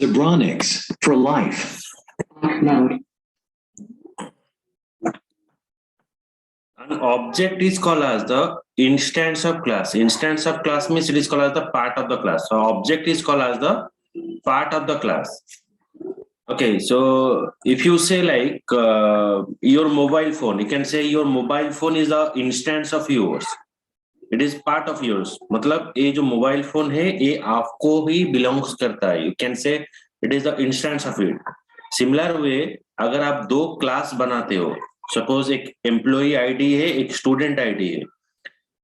Zebronics for life. An object is called as the instance of class. Instance of class means it is called as the part of the class. So object is called as the part of the class. Okay, so if you say like your mobile phone, you can say your mobile phone is the instance of yours. It is part of yours. मतलब ये जो mobile phone है ये आपको ही belongs करता है. You can say it is the instance of it. Similar way, अगर आप दो class बनाते हो, suppose एक employee ID है, एक student ID है,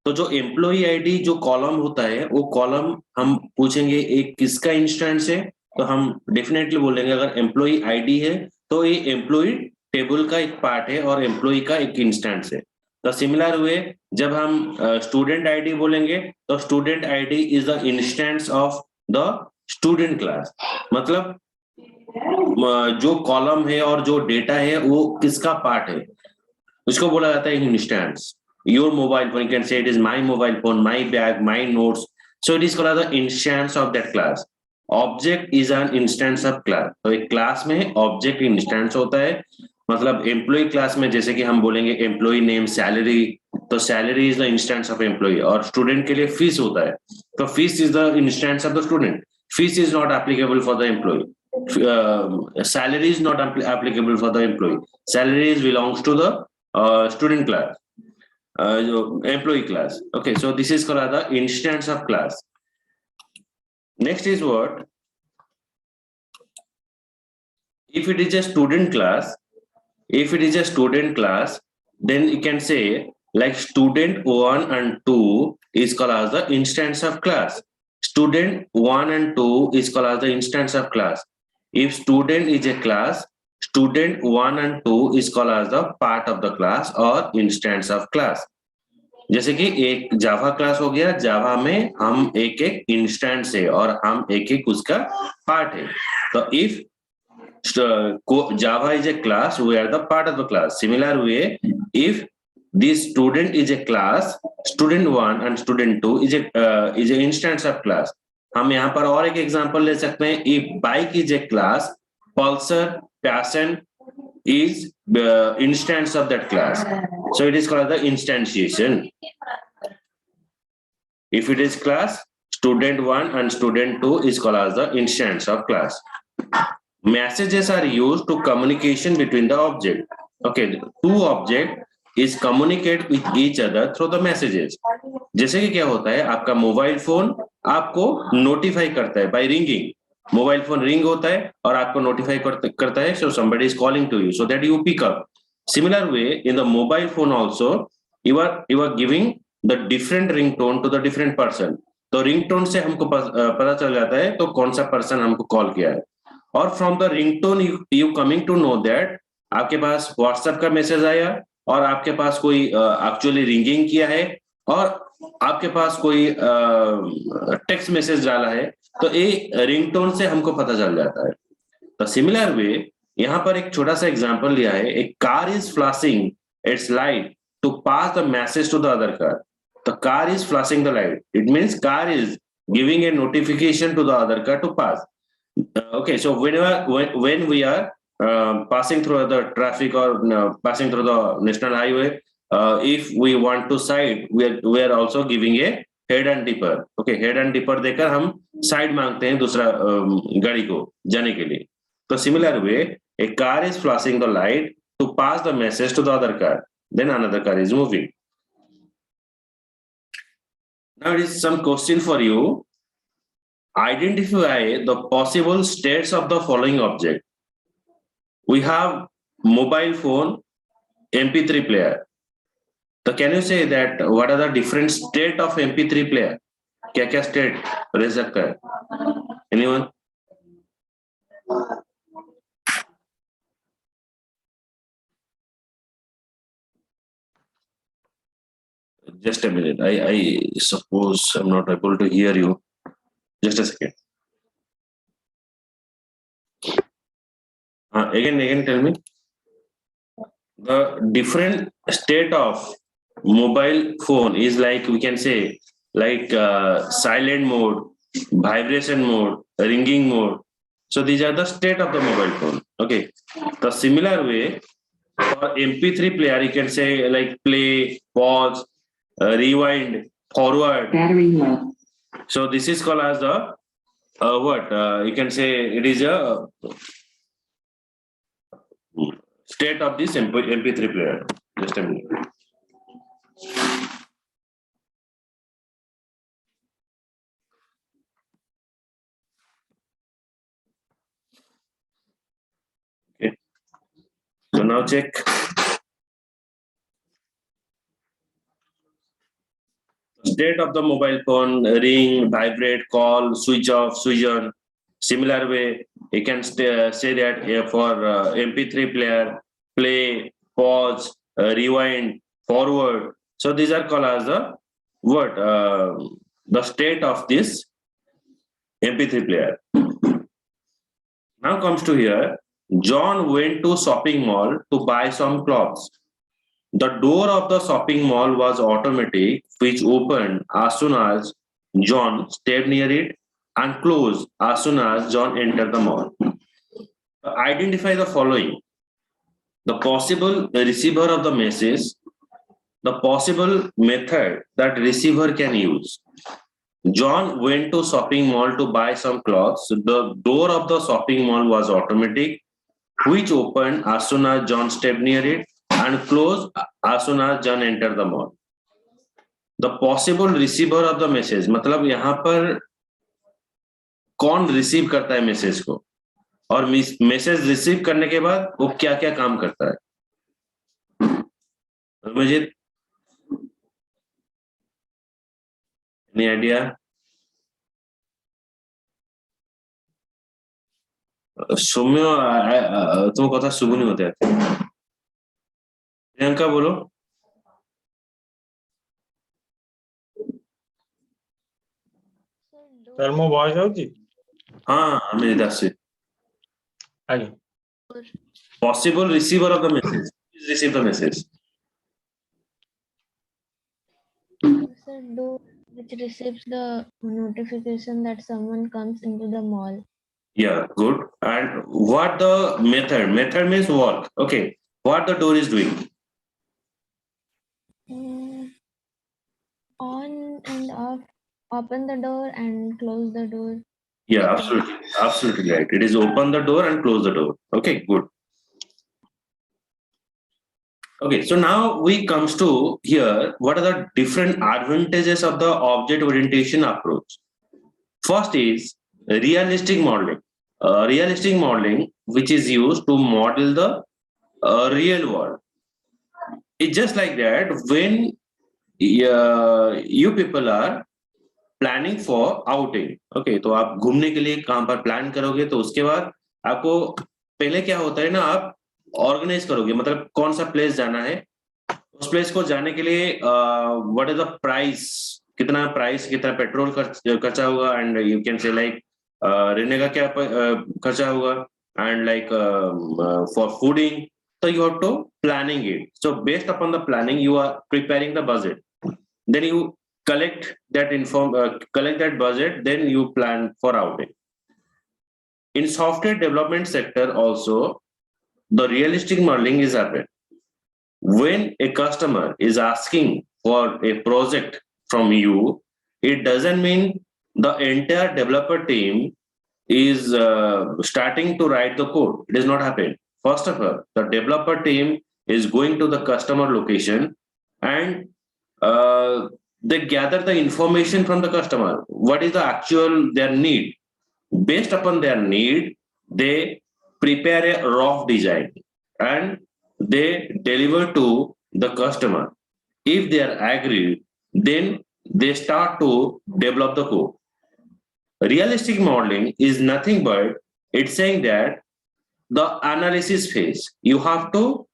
तो जो employee ID जो column होता है, वो column हम पूछेंगे एक किसका instance है, तो हम definitely बोलेंगे अगर employee ID है, तो ये employee table का एक part है और employee का एक instance है. तो सिमिलर वे जब हम स्टूडेंट आईडी बोलेंगे तो student ID is the instance of the student class. मतलब जो कॉलम है और जो डेटा है वो किसका पार्ट है, उसको बोला जाता है instance. Your mobile phone, you can say it is my mobile phone, my bag, my notes. So it is called the instance of that class. Object is an instance of class. तो एक class में object instance होता है. मतलब employee class में जैसे कि हम बोलेंगे एम्प्लॉय नेम सैलरी, तो salary is the instance of employ. और स्टूडेंट के लिए फीस होता है, तो fees is the instance of the student. Fees is not applicable for the employ. Salary is not applicable for the employ. Salary is belongs to the student class, employ class. Okay, so this is called the instance of class. Next is what if it is a student class. If it is a student class, then you can say like student 1 and 2 is called as the instance of class. Student 1 and 2 is called as the instance of class. If student is a class, student 1 and 2 is called as the part of the class or instance of class. जैसे कि एक Java class हो गया, जावा में हम एक एक instance है और हम एक एक उसका पार्ट है. तो if Java is a class, we are the part of the class. Similar way, if this student is a class, student 1 and student 2 is a instance of class. हम यहाँ पर और एक एग्जांपल ले सकते हैं. If bike is a class, Pulsar, Passion is the instance of that class. So it is called the instantiation. If it is class, student 1 and student 2 is called as the instance of class. Messages are used to communication between the object. Okay, two object is communicate with each other through the messages. जैसे कि क्या होता है, आपका mobile phone आपको notify करता है by ringing. Mobile phone ring होता है और आपको नोटिफाई करता है, so somebody is calling to you, so that you pick up. Similar way, in the mobile phone also, you are giving the different ringtone to the different person. तो ringtone से हमको पता चल जाता है तो कौन सा पर्सन हमको कॉल किया है. और from the ringtone you coming to know that आपके पास व्हाट्सएप का मैसेज आया और आपके पास कोई एक्चुअली रिंगिंग किया है और आपके पास कोई टेक्स्ट मैसेज डाला है. तो ये रिंगटोन से हमको पता चल जाता है. तो सिमिलर वे यहाँ पर एक छोटा सा एग्जांपल लिया है. एक car is flashing its light to pass the message to the other car. The car is flashing the light, it means car is giving a notification to the other car to pass. Okay, so when we are passing through the traffic or passing through the national highway, if we want to side, we are also giving a head and dipper. Okay, head and dipper देकर हम side मांगते हैं दूसरा गाड़ी को जाने के लिए. तो similar way, a car is flashing the light to pass the message to the other car. Then another car is moving. Now it is some question for you. Identify the possible states of the following object. We have mobile phone, MP3 player. So can you say that what are the different state of MP3 player? क्या state रह सकता है? Anyone? Just a minute. I suppose I'm not able to hear you. Just a second. Again, tell me the different state of mobile phone is like, we can say, like silent mode, vibration mode, ringing mode. So these are the state of the mobile phone. Okay. The similar way for MP3 player, you can say like play, pause, rewind, forward. Battery low. So this is called as the what you can say it is a state of this MP3 player. Just a minute. Okay. So now check. State of the mobile phone: ring, vibrate, call, switch off, switch on. Similar way, you can say that for MP3 player, play, pause, rewind, forward. So these are called as the state of this MP3 player. Now comes to here. John went to shopping mall to buy some clothes. The door of the shopping mall was automatic, which opened as soon as John stepped near it and closed as soon as John entered the mall. Identify the following: the possible receiver of the message, the possible method that receiver can use. John went to shopping mall to buy some clothes. The door of the shopping mall was automatic, which opened as soon as John stepped near it and closed as soon as John entered the mall. The possible receiver of the message, मतलब यहाँ पर कौन receive करता है message को, और message receive करने के बाद वो क्या क्या काम करता है. मुझे any idea? सौम्य तुम कथा शुभ नहीं होते. प्रियंका बोलो. सर मो वॉइस जाउची. हाँ मेरी दास से. आगे Possible receiver of the message. Please receive the message. Sir, door which receives the notification that someone comes into the mall. Yeah, good. And what the method? Method means work. Okay. What the door is doing? On and off, open the door and close the door. Yeah, absolutely. Absolutely right. It is open the door and close the door. Okay, good. Okay, so now we comes to here, what are the different advantages of the object orientation approach? First is realistic modeling. Realistic modeling, which is used to model the real world. It's just like that when you people are planning for outing. Okay, तो आप घूमने के लिए कहां पर plan करोगे, तो उसके बाद आपको पहले क्या होता है ना, आप ऑर्गेनाइज करोगे, मतलब कौन सा प्लेस जाना है, उस प्लेस को जाने के लिए व्हाट इज द प्राइस, कितना पेट्रोल खर्चा होगा, and you can say like रहने का क्या खर्चा होगा, and like for fooding. So you have to planning it. So based upon the planning, you are preparing the budget. Then you collect that budget. Then you plan for outing. In software development sector also, the realistic modeling is happening. When a customer is asking for a project from you, it doesn't mean the entire developer team is starting to write the code. It is not happening. First of all, the developer team is going to the customer location and they gather the information from the customer. What is the actual their need? Based upon their need, they prepare a rough design and they deliver to the customer. If they are agreed, then they start to develop the code. Realistic modeling is nothing but it's saying that the analysis phase, you have to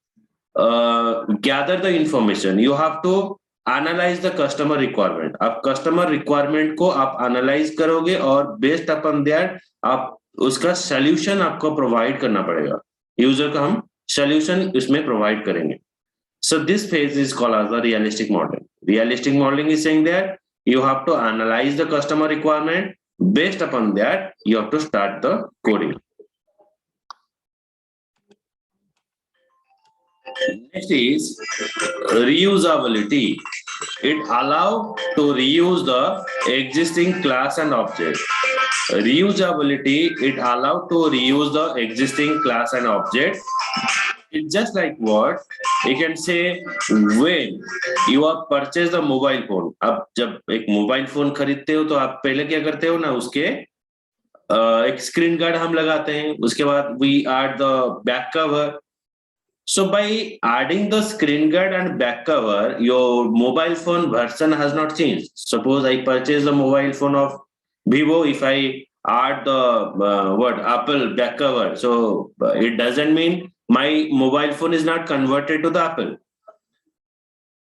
gather the information, you have to analyze the customer requirement. आप customer requirement को आप analyze करोगे और based upon that आप उसका solution आपको provide करना पड़ेगा. यूजर को हम सोल्यूशन इसमें प्रोवाइड करेंगे. So this phase is called as the realistic modeling. Realistic modeling is saying that you have to analyze the customer requirement. Based upon that, you have to start the coding. Next is reusability. It allows to reuse the existing class and object. Reusability, it allows to reuse the existing class and object. It's just like what you can say when you are purchase the mobile phone. अब जब एक mobile phone खरीदते हो तो आप पहले क्या करते हो ना, उसके एक स्क्रीन गार्ड हम लगाते हैं, उसके बाद we add the back cover. So by adding the screen guard and back cover, your mobile phone version has not changed. Suppose I purchase the mobile phone of Vivo, if I add the Apple back cover, so it doesn't mean my mobile phone is not converted to the Apple.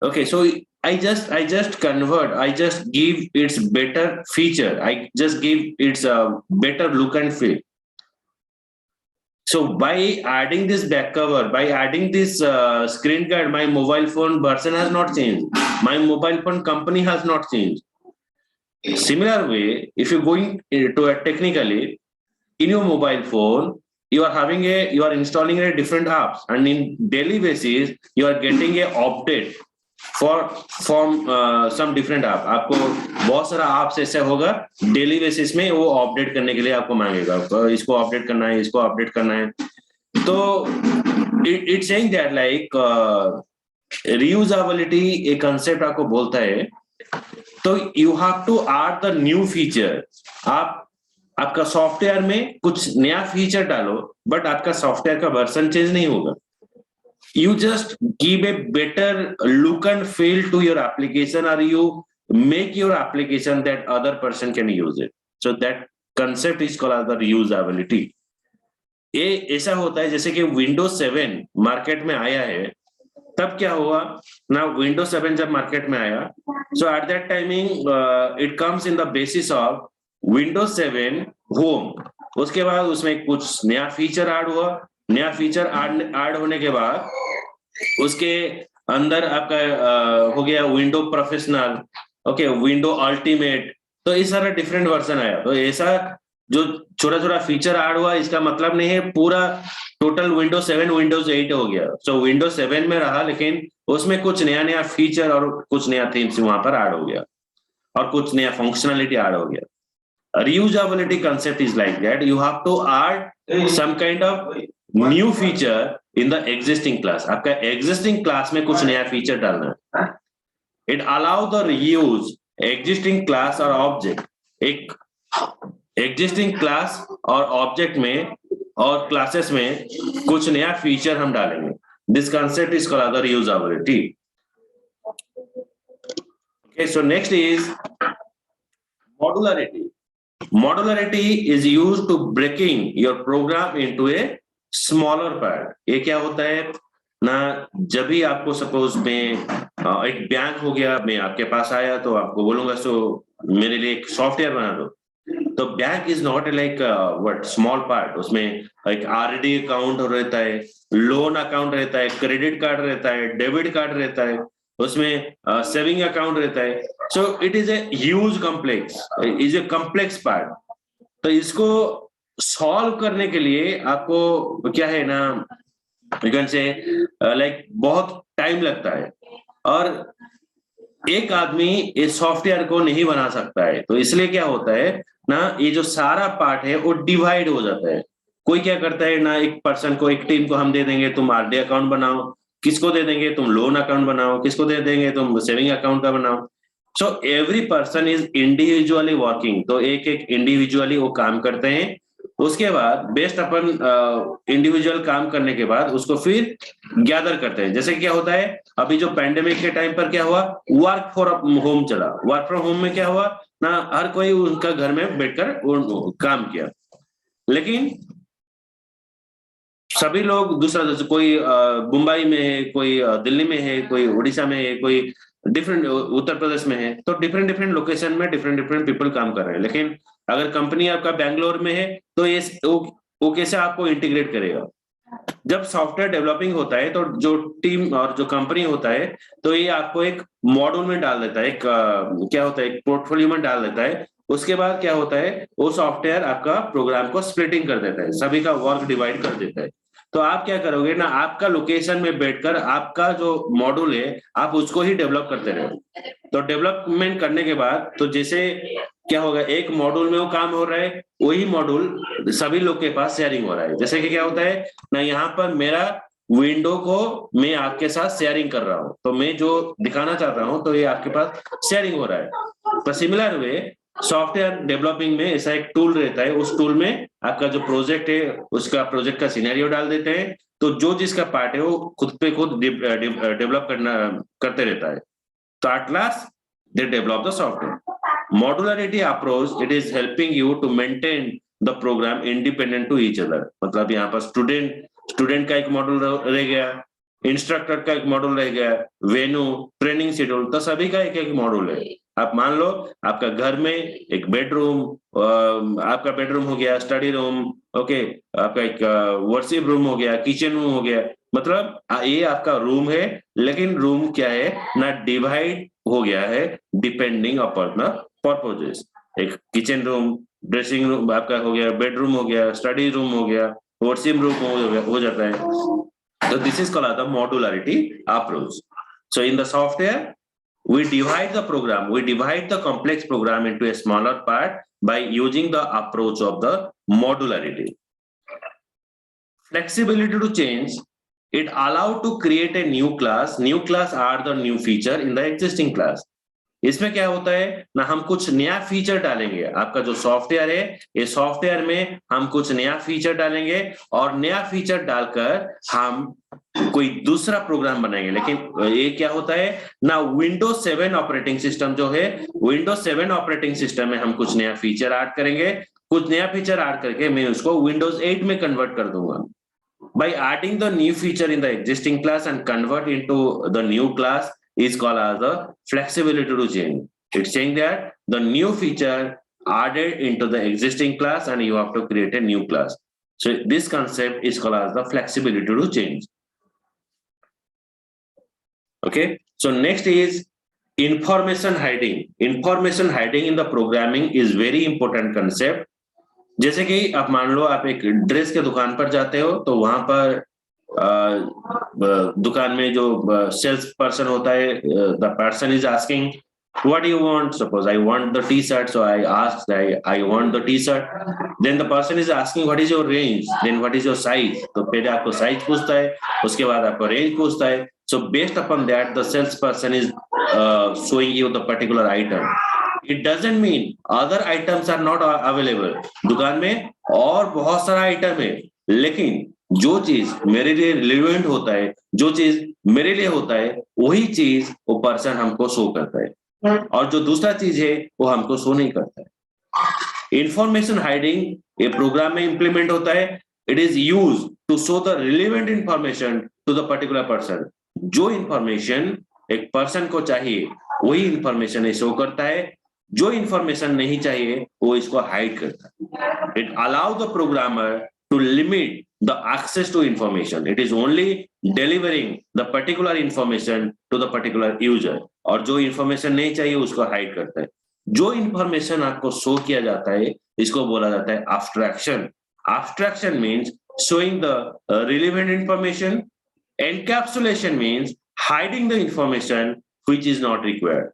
Okay, so I just convert, I just give its better feature, I just give its better look and feel. So by adding this back cover, by adding this screen guard, my mobile phone version has not changed. My mobile phone company has not changed. Similar way, if you're going to a technically, in your mobile phone, you are installing a different apps, and in daily basis, you are getting a update from some different app. आपको बहुत सारा apps ऐसे होगा daily basis में, वो update करने के लिए आपको मांगेगा, तो इसको अपडेट करना है, इसको अपडेट करना है. तो it's saying that like reusability एक कांसेप्ट आपको बोलता है, तो you have to add the new feature. आपका सॉफ्टवेयर में कुछ नया फीचर डालो, बट आपका सॉफ्टवेयर का वर्जन चेंज नहीं होगा. You just give a better look and feel to your application, or you make your application that other person can use it. So that concept is called as the reusability. ये ऐसा होता है जैसे कि Windows 7 market में आया है, तब क्या हुआ ना, Windows 7 जब मार्केट में आया, so at that timing it comes in the basis of Windows 7 Home. उसके बाद उसमें कुछ नया फीचर ऐड हुआ, नया फीचर ऐड होने के बाद उसके अंदर आपका हो गया window professional, okay, window ultimate, तो इस सारा डिफरेंट वर्जन आया. तो ऐसा जो छोटा छोटा फीचर ऐड हुआ, इसका मतलब नहीं है पूरा टोटल विंडोज 7 विंडोज 8 हो गया. सो विंडोज 7 में रहा, लेकिन उसमें कुछ नया नया फीचर और कुछ नया थीम्स वहां पर ऐड हो गया, और कुछ नया फंक्शनलिटी ऐड हो गया. Reusability concept is like that. You have to add some kind of new feature in the existing class. आपका existing class में कुछ नया feature डालना है. It allows the reuse existing class or object. एक existing class और object में और classes में कुछ नया feature हम डालेंगे. This concept is called the reusability. Okay, so next is modularity. Modularity is used to breaking your program into a smaller part. ये क्या होता है ना, जब भी आपको सपोज में एक बैंक हो गया, मैं आपके पास आया तो आपको बोलूंगा सो मेरे लिए एक सॉफ्टवेयर बना दो. तो bank is not like what small part. उसमें एक आरडी अकाउंट रहता है, लोन अकाउंट रहता है, क्रेडिट कार्ड रहता है, डेबिट कार्ड रहता है, उसमें सेविंग अकाउंट रहता है. So it is a huge complex, is a complex part. तो इसको सॉल्व करने के लिए आपको क्या है ना, यू कैन से लाइक बहुत टाइम लगता है, और एक आदमी इस सॉफ्टवेयर को नहीं बना सकता है. तो इसलिए क्या होता है ना, ये जो सारा पार्ट है वो डिवाइड हो जाता है. कोई क्या करता है ना, एक पर्सन को, एक टीम को हम दे देंगे तुम आरडी अकाउंट बनाओ, किसको दे देंगे तुम लोन अकाउंट बनाओ, किसको दे देंगे तुम सेविंग अकाउंट का बनाओ. So every person is individually working. तो एक एक इंडिविजुअली वो काम करते हैं. उसके बाद बेस्ड अपन इंडिविजुअल काम करने के बाद उसको फिर गैदर करते हैं. जैसे क्या होता है, अभी जो पैंडेमिक के टाइम पर क्या हुआ, वर्क फ्रॉम होम चला. वर्क फ्रॉम होम में क्या हुआ ना, हर कोई उनका घर में बैठकर काम किया, लेकिन सभी लोग दूसरा, कोई मुंबई में है, कोई दिल्ली में है, कोई उड़ीसा में है, कोई डिफरेंट उत्तर प्रदेश में है. तो डिफरेंट डिफरेंट लोकेशन में डिफरेंट डिफरेंट पीपल काम कर रहे हैं. लेकिन अगर कंपनी आपका बैंगलोर में है तो ये वो कैसे आपको इंटीग्रेट करेगा. जब सॉफ्टवेयर डेवलपिंग होता है तो जो टीम और जो कंपनी होता है तो ये आपको एक मॉड्यूल में डाल देता है, एक क्या होता है, एक पोर्टफोलियो में डाल देता है। उसके बाद क्या होता है, वो सॉफ्टवेयर आपका प्रोग्राम को स्प्लिटिंग कर देता है, सभी का वर्क डिवाइड कर देता है। तो आप क्या करोगे ना, आपका लोकेशन में बैठकर आपका जो मॉड्यूल है आप उसको ही डेवलप करते रहे। तो डेवलपमेंट करने के बाद तो जैसे क्या होगा, एक मॉड्यूल में वो काम हो रहा है, वही मॉड्यूल सभी लोग के पास शेयरिंग हो रहा है। जैसे कि क्या होता है ना, यहाँ पर मेरा विंडो को मैं आपके साथ शेयरिंग कर रहा हूँ, तो मैं जो दिखाना चाह रहा हूँ तो ये आपके पास शेयरिंग हो रहा है। तो सिमिलर वे सॉफ्टवेयर डेवलपिंग में ऐसा एक टूल रहता है, उस टूल में आपका जो प्रोजेक्ट है उसका प्रोजेक्ट का सिनेरियो डाल देते हैं, तो जो जिसका पार्ट है वो खुद पे खुद डेवलप करते रहता है। तो at last they develop the software. Modularity approach, it is helping you to maintain the program independent to each other. मतलब यहाँ पर स्टूडेंट का एक मॉड्यूल रह गया, इंस्ट्रक्टर का एक मॉड्यूल रह गया, वेन्यू, ट्रेनिंग शेड्यूल, तो सभी का एक एक मॉड्यूल है। आप मान लो आपका घर में एक बेडरूम, आपका बेडरूम हो गया, स्टडी रूम, ओके, आपका एक वर्कशिप रूम हो गया, किचन रूम हो गया, मतलब ये आपका रूम है, लेकिन रूम क्या है ना, डिवाइड हो गया है डिपेंडिंग अपॉन द पर्पजेस। एक किचन रूम, ड्रेसिंग रूम आपका हो गया, बेडरूम हो गया, स्टडी रूम हो गया, वर्कशिप रूम हो जाता है। तो this is called the modularity approach. So in the software we divide the program, we divide the complex program into a smaller part by using the approach of the modularity. Flexibility to change, it allow to create a new class. New class are the new feature in the existing class. इसमें क्या होता है ना, हम कुछ नया feature डालेंगे। आपका जो सॉफ्टवेयर है, ये सॉफ्टवेयर में हम कुछ नया फीचर डालेंगे और नया फीचर डालकर हम कोई दूसरा प्रोग्राम बनाएंगे। लेकिन ये क्या होता है ना, विंडोज 7 ऑपरेटिंग सिस्टम जो है, विंडोज 7 ऑपरेटिंग सिस्टम में हम कुछ नया फीचर ऐड करेंगे, कुछ नया फीचर ऐड करके मैं उसको विंडोज 8 में कन्वर्ट कर दूंगा। By adding the new feature in the existing class and convert into the new class is called as the flexibility to change. It's saying that the new feature added into the existing class and you have to create a new class. So this concept is called as the flexibility to change. Okay, so next is information hiding. Information hiding in the programming is very important concept. जैसे कि आप मान लो आप एक dress के दुकान पर जाते हो, तो वहां पर दुकान में जो सेल्स पर्सन होता है, the person is asking what do you want? Suppose I want the t-shirt, so I ask, I want the t-shirt. Then the person is asking what is your range, then what is your size. तो पहले आपको size पूछता है, उसके बाद आपको range पूछता है. So based upon that the salesperson is showing you the particular item. It doesn't mean other items are not available. दुकान में और बहुत सारा आइटम है, लेकिन जो चीज मेरे लिए रिलेवेंट होता है, जो चीज मेरे लिए होता है, वही चीज वो पर्सन हमको शो करता है, और जो दूसरा चीज है वो हमको शो नहीं करता है। इंफॉर्मेशन हाइडिंग ये प्रोग्राम में इंप्लीमेंट होता है। It is use to show the relevant information to the particular person. जो इंफॉर्मेशन एक पर्सन को चाहिए वही इंफॉर्मेशन ये शो करता है, जो इंफॉर्मेशन नहीं चाहिए वो इसको हाइड करता है। It allow the programmer to limit the access to information. It is only delivering the particular information to the particular user. और जो information नहीं चाहिए उसको hide करता है। जो information आपको show किया जाता है इसको बोला जाता है abstraction. Abstraction means showing the relevant information. Encapsulation means hiding the information which is not required.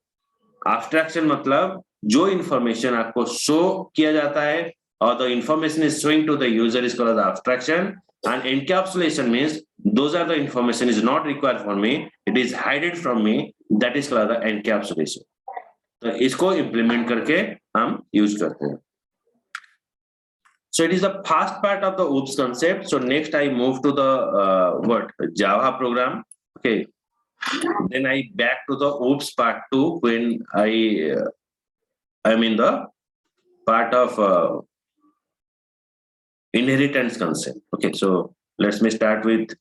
Abstraction मतलब जो information आपको show किया जाता है or the information is showing to the user is called as abstraction, and encapsulation means those are the information is not required for me, it is hidden from me, that is called the encapsulation. तो इसको implement करके हम use करते हैं. So it is the first part of the OOPS concept. So next I move to the Java program. Okay, then I back to the OOPS part 2 when I'm in the part of inheritance concept. Okay, so let's me start with